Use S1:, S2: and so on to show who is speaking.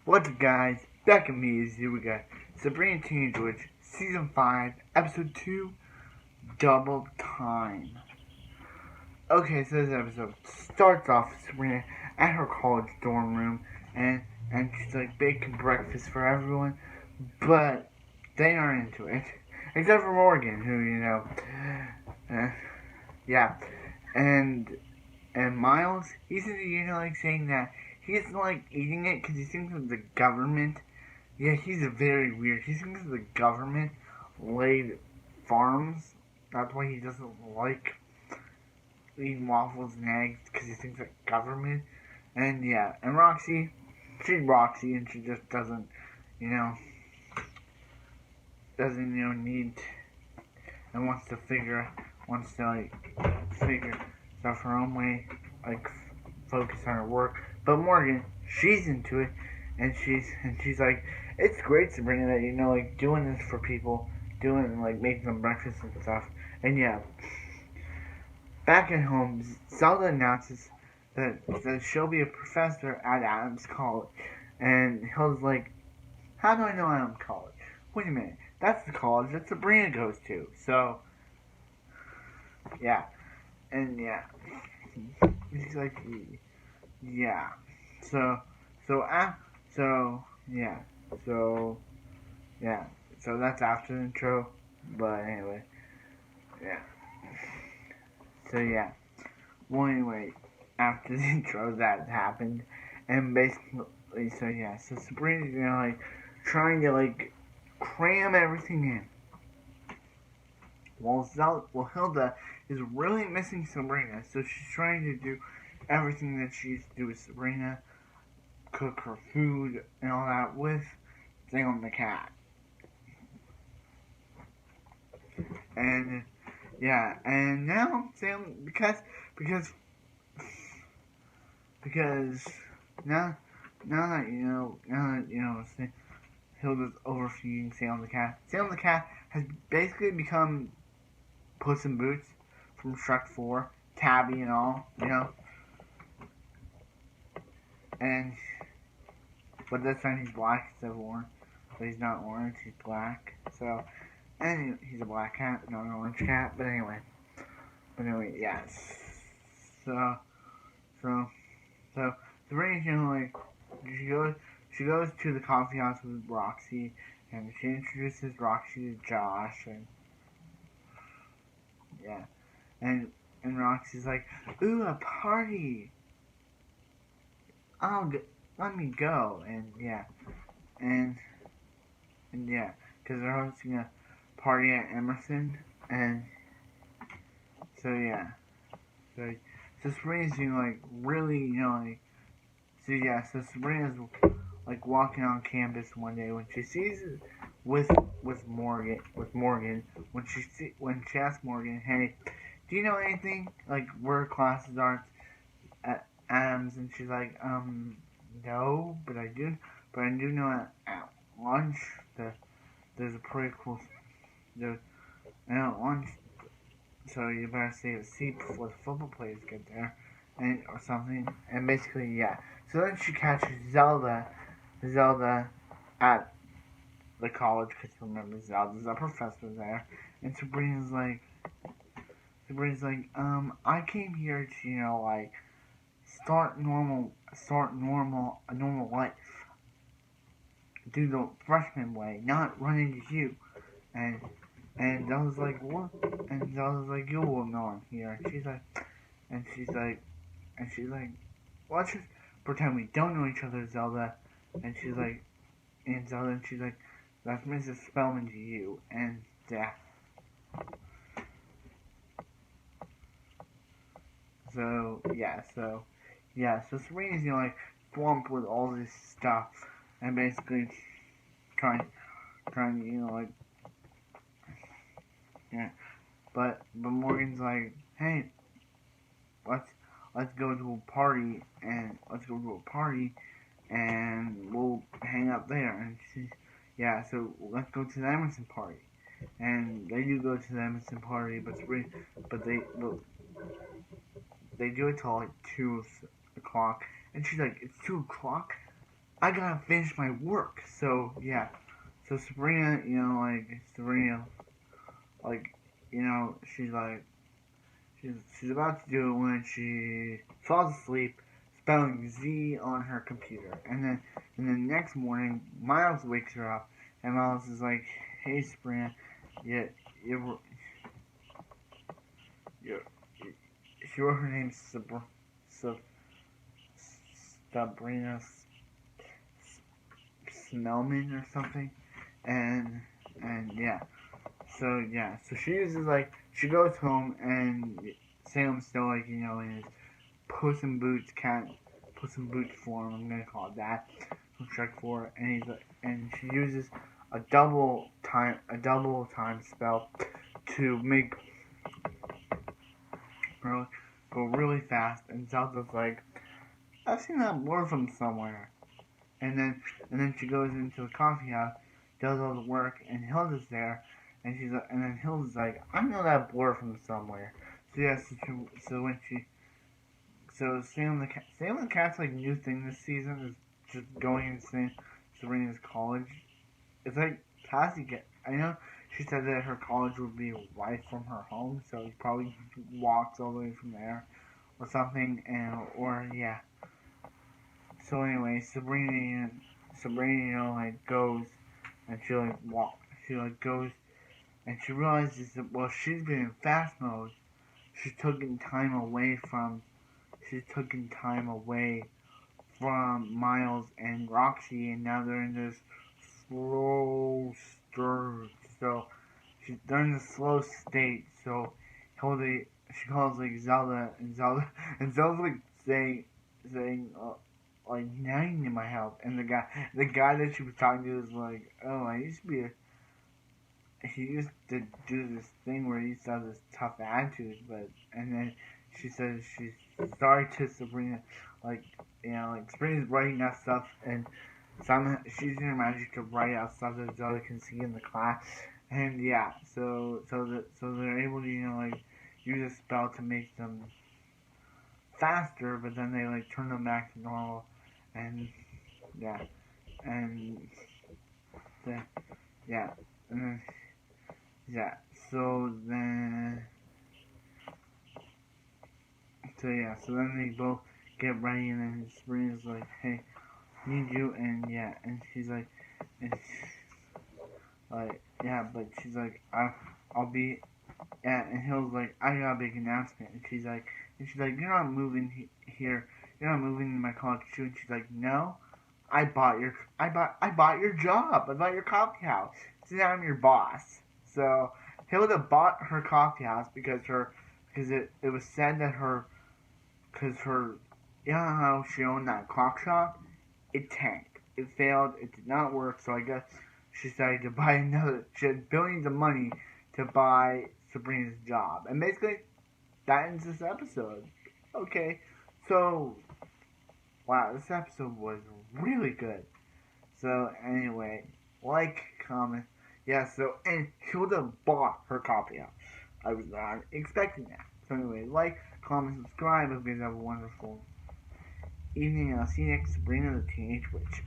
S1: What's up, guys? Back at me is here we got Sabrina Teenage Witch, Season 5, Episode 2, Double Time. Okay, so this episode starts off with Sabrina at her college dorm room, and she's like baking breakfast for everyone, but they aren't into it. Except for Morgan, who, yeah. And Miles, he's like saying that he doesn't like eating it because he thinks of the government. Yeah, he's very weird. He thinks the government laid farms. That's why he doesn't like eating waffles and eggs, because he thinks like government. And yeah, and Roxy, she's Roxy, and she just doesn't need, and wants to figure stuff her own way, like focus on her work. But Morgan, she's into it, and she's like, it's great, Sabrina, that like doing this for people, doing like making them breakfast and stuff. And yeah, back at home, Zelda announces that she'll be a professor at Adams College, and Hilda's like, how do I know Adams College? Wait a minute, that's the college that Sabrina goes to. So yeah, and yeah, he's like, yeah. So yeah. So that's after the intro. But anyway, yeah. So yeah. Well, anyway, after the intro, that happened, and basically, so yeah. So Sabrina's like trying to like cram everything in. While Hilda is really missing Sabrina, so she's trying to do everything that she used to do with Sabrina, cook her food and all that with Sam the cat. And yeah, and now Sam, because now that Hilda's overfeeding Sam the cat. Sam the cat has basically become Puss in Boots from Shrek 4, Tabby and all, and but this time he's black instead of orange. But he's not orange, he's black. So, and he's a black cat, not an orange cat. But anyway, yes. So Sabrina, like, she goes to the coffee house with Roxy, and she introduces Roxy to Josh, and yeah, and Roxy's like, ooh, a party. Let me go, and yeah, and yeah, because they're hosting a party at Emerson, and so yeah, so Sabrina's like really, like, so yeah, so Sabrina's like walking on campus one day when she sees it with Morgan, when she asks Morgan, hey, do you know anything like where classes are at Adams? And she's like, no, but I do know at lunch there's a pretty cool at lunch, so you better save a seat before the football players get there, and or something. And basically, yeah. So then she catches Zelda at the college, because remember, Zelda's a professor there, and Sabrina's like, I came here to, like, start a normal life, do the freshman way, not run into you. And Zelda's like, what? And Zelda's like, you will know I'm here. And she's like, let's just pretend we don't know each other, Zelda. And she's like, that's Mrs. Spellman to you. And yeah. So Serena's, like, swamped with all this stuff, and basically trying to, like, yeah. But Morgan's like, hey, let's go to a party, and we'll hang out there. And she's, yeah, so let's go to the Emerson party. And they do go to the Emerson party, but they do it till like 2 o'clock. And she's like, it's 2 o'clock? I gotta finish my work. So yeah. So Sabrina, like, she's about to do it when she falls asleep, spelling Z on her computer, and then next morning, Miles wakes her up, and Miles is like, "Hey, Sabrina, yeah, you, you, she wrote her name Sabrina Smellman or something," and yeah, so she goes home and Salem's still in his Puss in Boots form. I'm gonna call it that from Shrek 4, and she uses a double time spell to make her go really fast. And Zelda's like, I've seen that blur from somewhere. And then she goes into the coffee house, does all the work, and Hilda's there, and then Hilda's like, I know that blur from somewhere. So yeah, so when she So Salem the Cat's like new thing this season is just going into Sabrina's college. It's like Cassie I know she said that her college would be away from her home, so he probably walks all the way from there or something, and or yeah. So anyway, Sabrina, goes and she goes and she realizes that while she's been in fast mode, she's taking time away from she's taking time away from Miles and Roxy, and now they're in this slow stir. So they're in the slow state. So she calls like Zelda, and Zelda's like saying like now you need my help. And the guy that she was talking to is like, oh, he used to do this thing where he used to have this tough attitude, and then she says she's sorry to Sabrina, like Sabrina's writing out stuff, and she's using her magic to write out stuff that Zelda can see in the class, and yeah, so they're able to use a spell to make them faster, but then they turn them back to normal, and yeah, and the, yeah, and then yeah, so then so then they both get ready, and then Sabrina's like, hey, need you, and yeah, and she's like, and yeah, but she's like, I'll be, yeah, and Hill's like, I got a big announcement, and she's like, you're not moving here, you're not moving in my college too, and she's like, no, I bought your job, I bought your coffee house, so now I'm your boss. So Hilda bought her coffee house because it was said that because you know how she owned that clock shop, it tanked. It failed. It did not work. So I guess she decided to buy another. She had billions of money to buy Sabrina's job, and basically that ends this episode. Okay, so wow, this episode was really good. So anyway, comment. Yeah. So and Hilda bought her copy out. I was not expecting that. So anyway, comment, subscribe. Hope you guys have a wonderful evening. I'll see you next Sabrina the Teenage Witch.